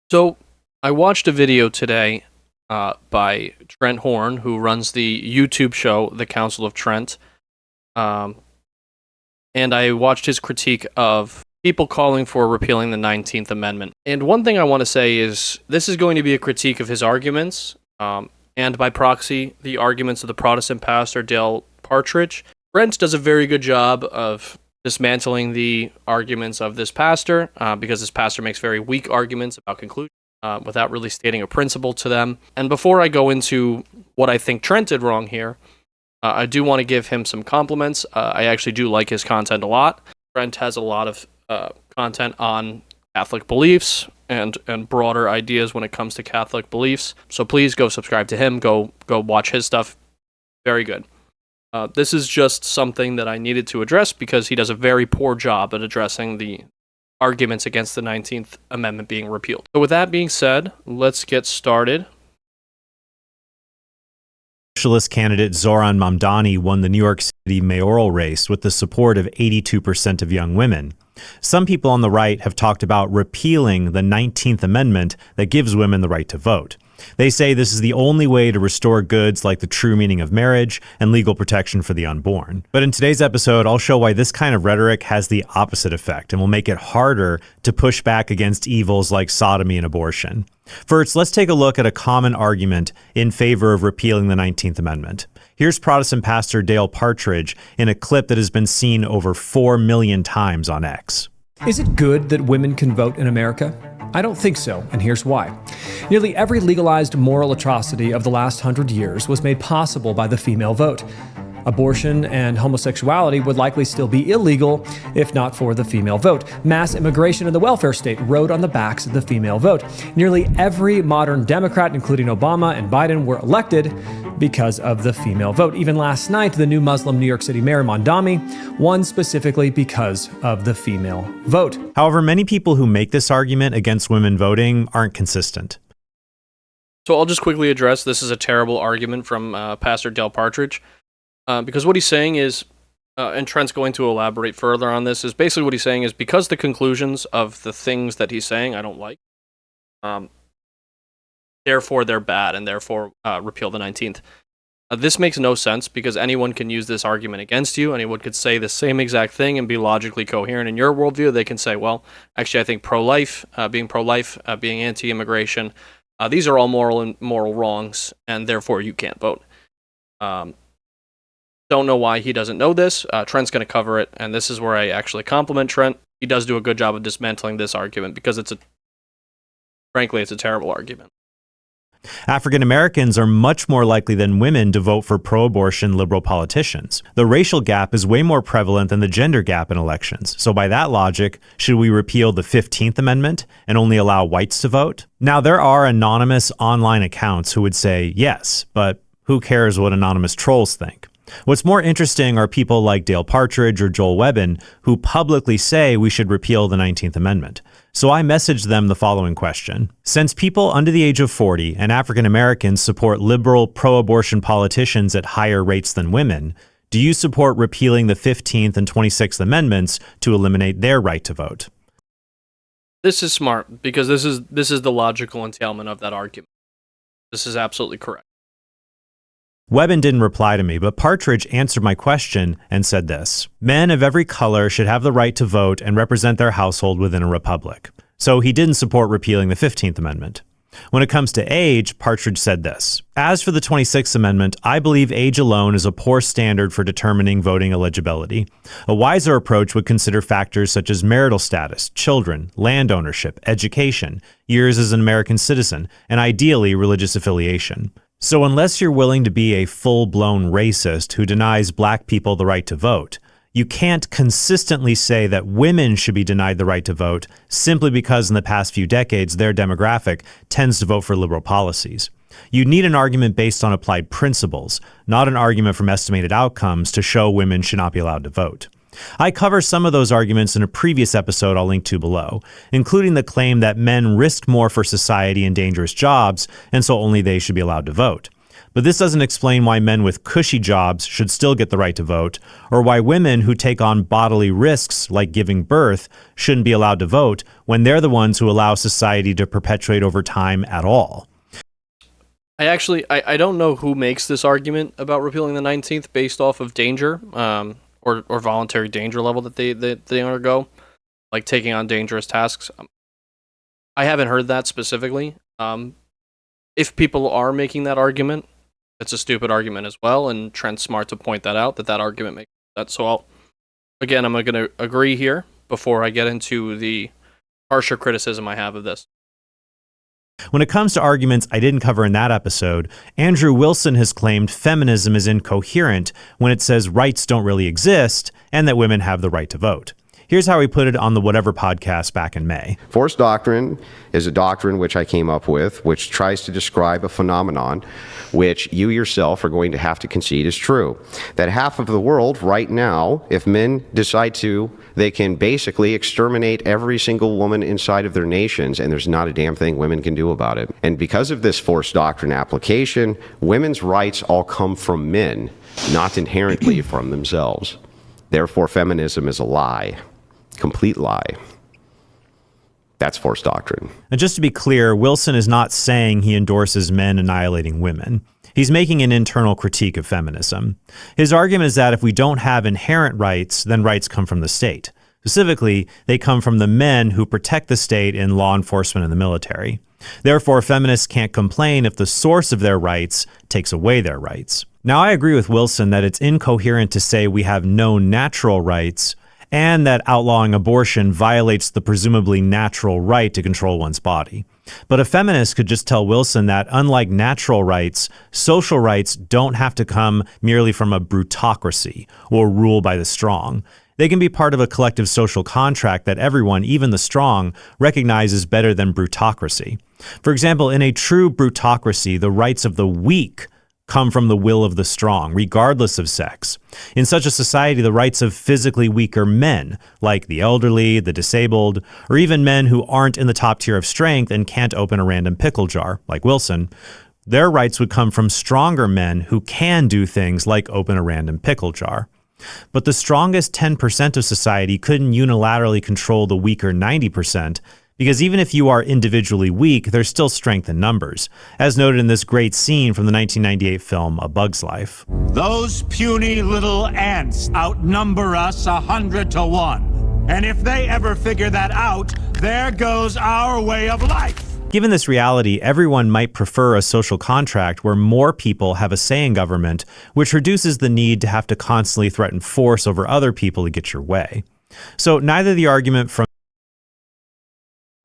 So I watched a video today by Trent Horn, who runs the YouTube show The Council of Trent, and I watched his critique of people calling for repealing the 19th Amendment. And one thing I want to say is this is going to be a critique of his arguments, and by proxy, the arguments of the Protestant pastor Dale Porridge. Trent does a very good job of dismantling the arguments of this pastor, because this pastor makes very weak arguments about conclusion without really stating a principle to them. And before I go into what I think Trent did wrong here, I do want to give him some compliments. I actually do like his content a lot. Trent has a lot of content on Catholic beliefs and broader ideas when it comes to Catholic beliefs. So please go subscribe to him. Go watch his stuff. Very good. This is just something that I needed to address because he does a very poor job at addressing the arguments against the 19th Amendment being repealed. So with that being said, let's get started. Socialist candidate Zoran Mamdani won the New York City mayoral race with the support of 82% of young women. Some people on the right have talked about repealing the 19th Amendment that gives women the right to vote. They say this is the only way to restore goods like the true meaning of marriage and legal protection for the unborn. But in today's episode, I'll show why this kind of rhetoric has the opposite effect and will make it harder to push back against evils like sodomy and abortion. First, let's take a look at a common argument in favor of repealing the 19th Amendment. Here's Protestant pastor Dale Porridge in a clip that has been seen over 4 million times on X. Is it good that women can vote in America? I don't think so, and here's why. Nearly every legalized moral atrocity of the last 100 years was made possible by the female vote. Abortion and homosexuality would likely still be illegal if not for the female vote. Mass immigration and the welfare state rode on the backs of the female vote. Nearly every modern Democrat, including Obama and Biden, were elected because of the female vote. Even last night, the new Muslim New York City mayor Mamdani won specifically because of the female vote. However, many people who make this argument against women voting aren't consistent. So I'll just quickly address this is a terrible argument from Pastor Dale Porridge. Because what he's saying is, and Trent's going to elaborate further on this, is basically what he's saying is because the conclusions of the things that he's saying I don't like, therefore they're bad, and therefore repeal the 19th. This makes no sense because anyone can use this argument against you. Anyone could say the same exact thing and be logically coherent in your worldview. They can say, well, actually I think being pro-life, being anti-immigration, these are all moral wrongs, and therefore you can't vote. Don't know why he doesn't know this. Trent's going to cover it, and this is where I actually compliment Trent. He does do a good job of dismantling this argument because frankly, it's a terrible argument. African Americans are much more likely than women to vote for pro-abortion liberal politicians. The racial gap is way more prevalent than the gender gap in elections. So by that logic, should we repeal the 15th Amendment and only allow whites to vote? Now, there are anonymous online accounts who would say yes, but who cares what anonymous trolls think? What's more interesting are people like Dale Porridge or Joel Webbin who publicly say we should repeal the 19th Amendment. So I messaged them the following question. Since people under the age of 40 and African Americans support liberal pro-abortion politicians at higher rates than women, do you support repealing the 15th and 26th Amendments to eliminate their right to vote? This is smart because this is the logical entailment of that argument. This is absolutely correct. Webbin didn't reply to me, but Porridge answered my question and said this. Men of every color should have the right to vote and represent their household within a republic. So he didn't support repealing the 15th Amendment. When it comes to age, Porridge said this. As for the 26th Amendment, I believe age alone is a poor standard for determining voting eligibility. A wiser approach would consider factors such as marital status, children, land ownership, education, years as an American citizen, and ideally religious affiliation. So unless you're willing to be a full-blown racist who denies black people the right to vote, you can't consistently say that women should be denied the right to vote simply because in the past few decades their demographic tends to vote for liberal policies. You need an argument based on applied principles, not an argument from estimated outcomes to show women should not be allowed to vote. I cover some of those arguments in a previous episode I'll link to below, including the claim that men risk more for society in dangerous jobs, and so only they should be allowed to vote. But this doesn't explain why men with cushy jobs should still get the right to vote, or why women who take on bodily risks like giving birth shouldn't be allowed to vote when they're the ones who allow society to perpetuate over time at all. I don't know who makes this argument about repealing the 19th based off of danger, or voluntary danger level that they undergo, like taking on dangerous tasks. I haven't heard that specifically. If people are making that argument, it's a stupid argument as well, and Trent's smart to point that out, that argument makes that. So I'm going to agree here before I get into the harsher criticism I have of this. When it comes to arguments I didn't cover in that episode, Andrew Wilson has claimed feminism is incoherent when it says rights don't really exist and that women have the right to vote. Here's how he put it on the Whatever podcast back in May. Force doctrine is a doctrine which I came up with, which tries to describe a phenomenon which you yourself are going to have to concede is true. That half of the world right now, if men decide to, they can basically exterminate every single woman inside of their nations, and there's not a damn thing women can do about it. And because of this force doctrine application, women's rights all come from men, not inherently from themselves. Therefore, feminism is a lie. Complete lie. That's force doctrine. And just to be clear, Wilson is not saying he endorses men annihilating women. He's making an internal critique of feminism. His argument is that if we don't have inherent rights, then rights come from the state. Specifically, they come from the men who protect the state in law enforcement and the military. Therefore, feminists can't complain if the source of their rights takes away their rights. Now, I agree with Wilson that it's incoherent to say we have no natural rights, and that outlawing abortion violates the presumably natural right to control one's body. But a feminist could just tell Wilson that, unlike natural rights, social rights don't have to come merely from a brutocracy or rule by the strong. They can be part of a collective social contract that everyone, even the strong, recognizes better than brutocracy. For example, in a true brutocracy, the rights of the weak come from the will of the strong, regardless of sex. In such a society, the rights of physically weaker men, like the elderly, the disabled, or even men who aren't in the top tier of strength and can't open a random pickle jar, like Wilson, their rights would come from stronger men who can do things like open a random pickle jar. But the strongest 10% of society couldn't unilaterally control the weaker 90%, because even if you are individually weak, there's still strength in numbers, as noted in this great scene from the 1998 film A Bug's Life. Those puny little ants outnumber us 100 to 1. And if they ever figure that out, there goes our way of life. Given this reality, everyone might prefer a social contract where more people have a say in government, which reduces the need to have to constantly threaten force over other people to get your way. So neither the argument from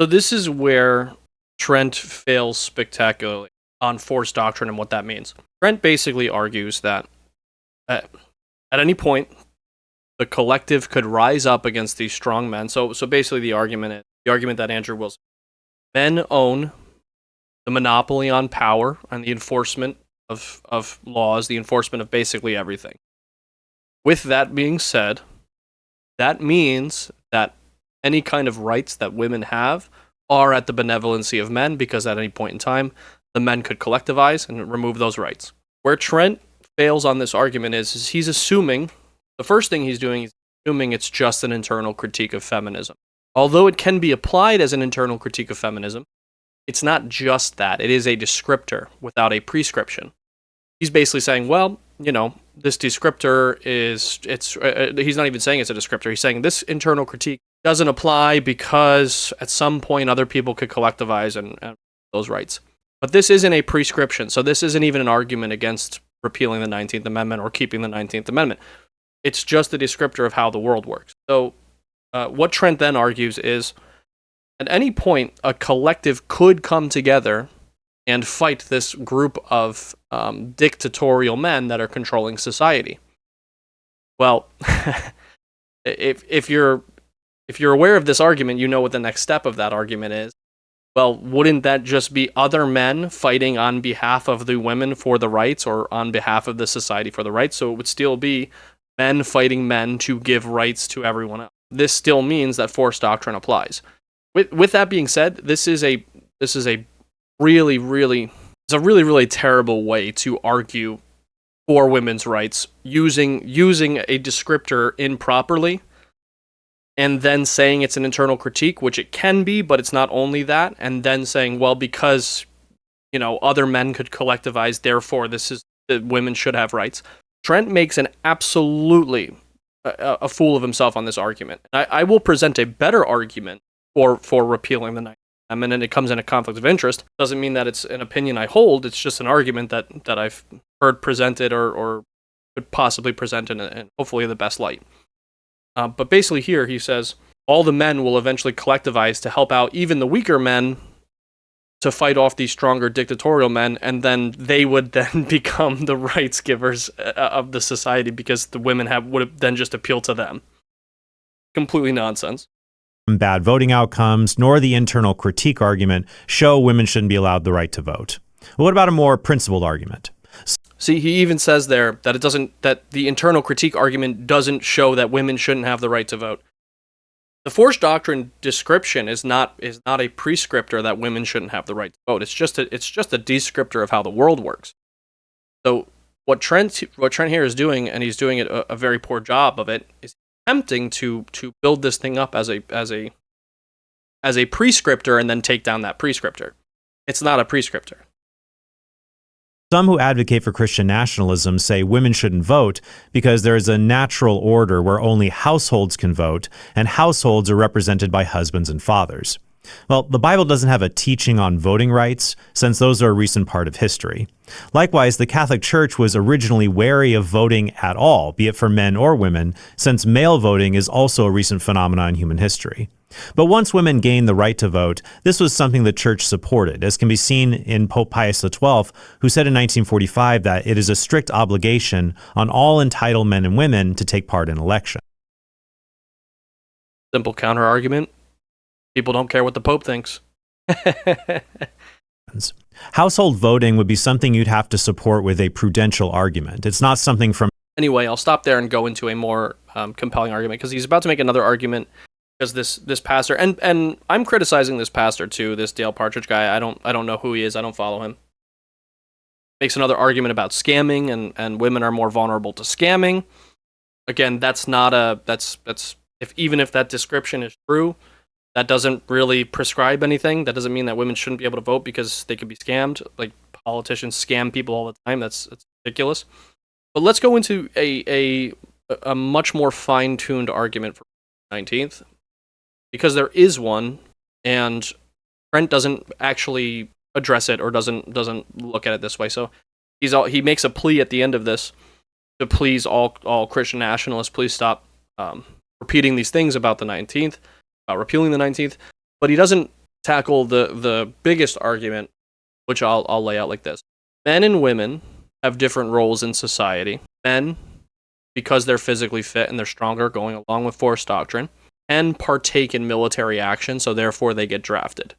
So this is where Trent fails spectacularly on force doctrine and what that means. Trent basically argues that at any point, the collective could rise up against these strong men. So basically the argument that Andrew Wilson, men own the monopoly on power and the enforcement of laws, the enforcement of basically everything. With that being said, that means that any kind of rights that women have are at the benevolency of men, because at any point in time, the men could collectivize and remove those rights. Where Trent fails on this argument is he's assuming, the first thing he's doing is assuming it's just an internal critique of feminism. Although it can be applied as an internal critique of feminism, it's not just that. It is a descriptor without a prescription. He's basically saying, well, this descriptor he's not even saying it's a descriptor. He's saying this internal critique doesn't apply because at some point other people could collectivize and those rights. But this isn't a prescription, so this isn't even an argument against repealing the 19th Amendment or keeping the 19th Amendment. It's just a descriptor of how the world works. So what Trent then argues is, at any point, a collective could come together and fight this group of dictatorial men that are controlling society. Well, if you're aware of this argument, you know what the next step of that argument is. Well, wouldn't that just be other men fighting on behalf of the women for the rights, or on behalf of the society for the rights? So it would still be men fighting men to give rights to everyone else. This still means that force doctrine applies. With that being said, this is a really, really It's a really, really terrible way to argue for women's rights using a descriptor improperly and then saying it's an internal critique, which it can be, but it's not only that, and then saying, well, because other men could collectivize, therefore women should have rights. Trent makes an absolutely a fool of himself on this argument. I will present a better argument for repealing the 19th Amendment, and it comes in a conflict of interest. Doesn't mean that it's an opinion I hold. It's just an argument that I've heard presented or could possibly present in hopefully the best light. But basically here he says all the men will eventually collectivize to help out even the weaker men to fight off these stronger dictatorial men, and then they would then become the rights givers of the society because the women would have then just appealed to them. Completely nonsense. Bad voting outcomes, nor the internal critique argument show women shouldn't be allowed the right to vote. What about a more principled argument? See, he even says there that that the internal critique argument doesn't show that women shouldn't have the right to vote. The Force Doctrine description is not a prescriptor that women shouldn't have the right to vote. It's just a descriptor of how the world works. So what Trent here is doing, and he's doing it a very poor job of it, is attempting to build this thing up as a prescriptor and then take down that prescriptor. It's not a prescriptor. Some who advocate for Christian nationalism say women shouldn't vote because there is a natural order where only households can vote, and households are represented by husbands and fathers. Well, the Bible doesn't have a teaching on voting rights, since those are a recent part of history. Likewise, the Catholic Church was originally wary of voting at all, be it for men or women, since male voting is also a recent phenomenon in human history. But once women gained the right to vote, this was something the Church supported, as can be seen in Pope Pius XII, who said in 1945 that it is a strict obligation on all entitled men and women to take part in elections. Simple counter-argument. People don't care what the Pope thinks. Household voting would be something you'd have to support with a prudential argument. It's not something from... Anyway, I'll stop there and go into a more compelling argument, because he's about to make another argument, because this pastor, and I'm criticizing this pastor too, this Dale Porridge guy. I don't know who he is. I don't follow him. Makes another argument about scamming, and women are more vulnerable to scamming. Again, that's even if that description is true, that doesn't really prescribe anything. That doesn't mean that women shouldn't be able to vote because they could be scammed. Like, politicians scam people all the time. That's ridiculous. But let's go into a much more fine-tuned argument for the 19th, because there is one, and Trent doesn't actually address it or doesn't look at it this way. So he makes a plea at the end of this to please all Christian nationalists, please stop repeating these things about the 19th. About repealing the 19th, but he doesn't tackle the biggest argument, which I'll lay out like this. Men and women have different roles in society. Men, because they're physically fit and they're stronger, going along with Force Doctrine, and partake in military action, so therefore they get drafted.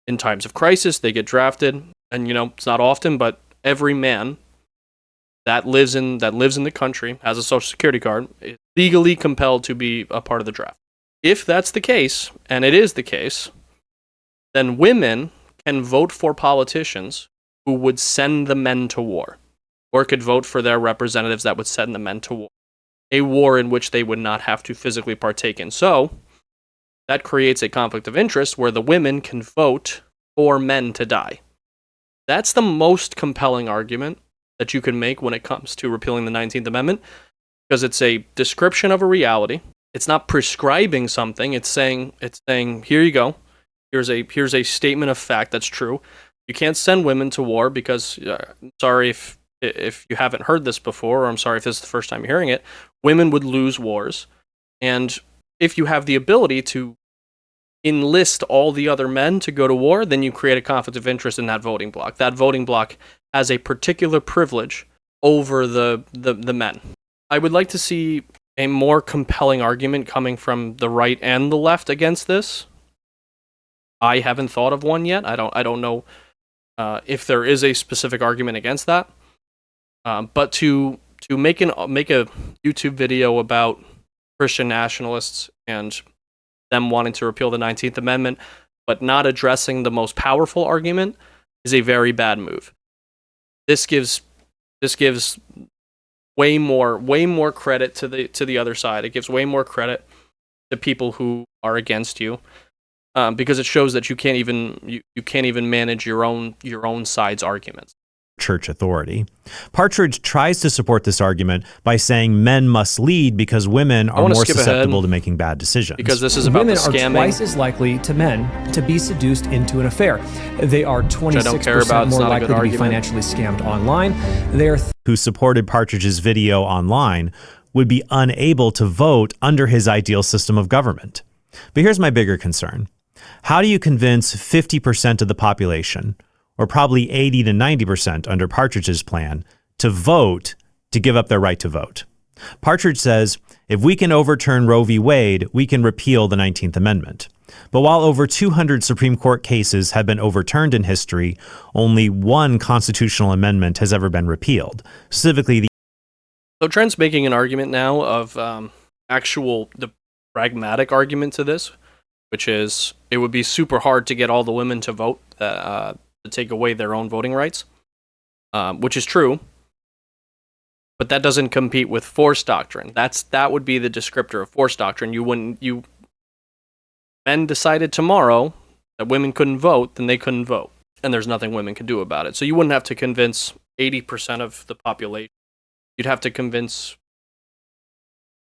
In times of crisis, they get drafted, and it's not often, but every man that lives in the country, has a social security card, is legally compelled to be a part of the draft. If that's the case, and it is the case, then women can vote for politicians who would send the men to war, or could vote for their representatives that would send the men to war, a war in which they would not have to physically partake in. So that creates a conflict of interest where the women can vote for men to die. That's the most compelling argument that you can make when it comes to repealing the 19th Amendment, because it's a description of a reality. It's not prescribing something. It's saying, here you go. Here's a statement of fact that's true. You can't send women to war because, sorry if you haven't heard this before, or I'm sorry if this is the first time you're hearing it, women would lose wars. And if you have the ability to enlist all the other men to go to war, then you create a conflict of interest in that voting block. That voting block has a particular privilege over the men. I would like to see a more compelling argument coming from the right and the left against this. I haven't thought of one yet. I don't know if there is a specific argument against that. But to make a YouTube video about Christian nationalists and them wanting to repeal the 19th Amendment, but not addressing the most powerful argument, is a very bad move. this gives way more credit to the other side. It gives way more credit to people who are against you, because it shows that you can't even manage your own side's arguments. Church authority. Partridge tries to support this argument by saying men must lead because women are more susceptible to making bad decisions. Because this is about women the scamming. Are twice as likely to men to be seduced into an affair. They are 26% more likely to be financially scammed online. They are who supported Partridge's video online would be unable to vote under his ideal system of government. But here's my bigger concern. How do you convince 50% of the population, or probably 80 to 90% under Partridge's plan, to vote to give up their right to vote? Partridge says, if we can overturn Roe v. Wade, we can repeal the 19th Amendment. But while over 200 Supreme Court cases have been overturned in history, only one constitutional amendment has ever been repealed, specifically the... So Trent's making an argument now of the pragmatic argument to this, which is it would be super hard to get all the women to vote, to take away their own voting rights, which is true, but that doesn't compete with force doctrine. That would be the descriptor of force doctrine. Men decided tomorrow that women couldn't vote, then they couldn't vote, and there's nothing women can do about it. So you wouldn't have to convince 80% of the population. You'd have to convince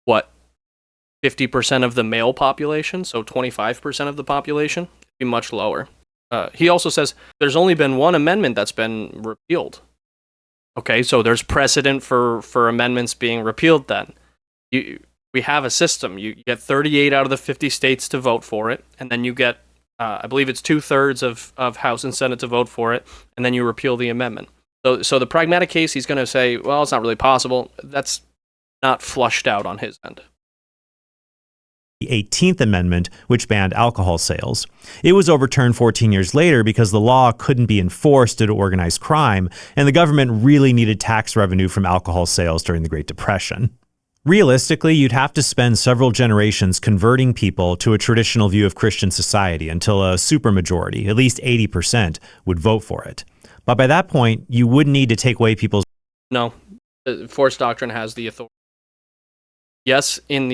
50% of the male population, so 25% of the population. It'd be much lower. He also says there's only been one amendment that's been repealed. Okay, so there's precedent for amendments being repealed then. We have a system. You get 38 out of the 50 states to vote for it, and then you get, I believe it's 2/3 of House and Senate to vote for it, and then you repeal the amendment. So the pragmatic case, he's going to say, well, it's not really possible. That's not flushed out on his end. The 18th Amendment, which banned alcohol sales. It was overturned 14 years later because the law couldn't be enforced due to organized crime, and the government really needed tax revenue from alcohol sales during the Great Depression. Realistically, you'd have to spend several generations converting people to a traditional view of Christian society until a supermajority, at least 80%, would vote for it. But by that point, you wouldn't need to take away people's... No, force doctrine has the authority. Yes, in the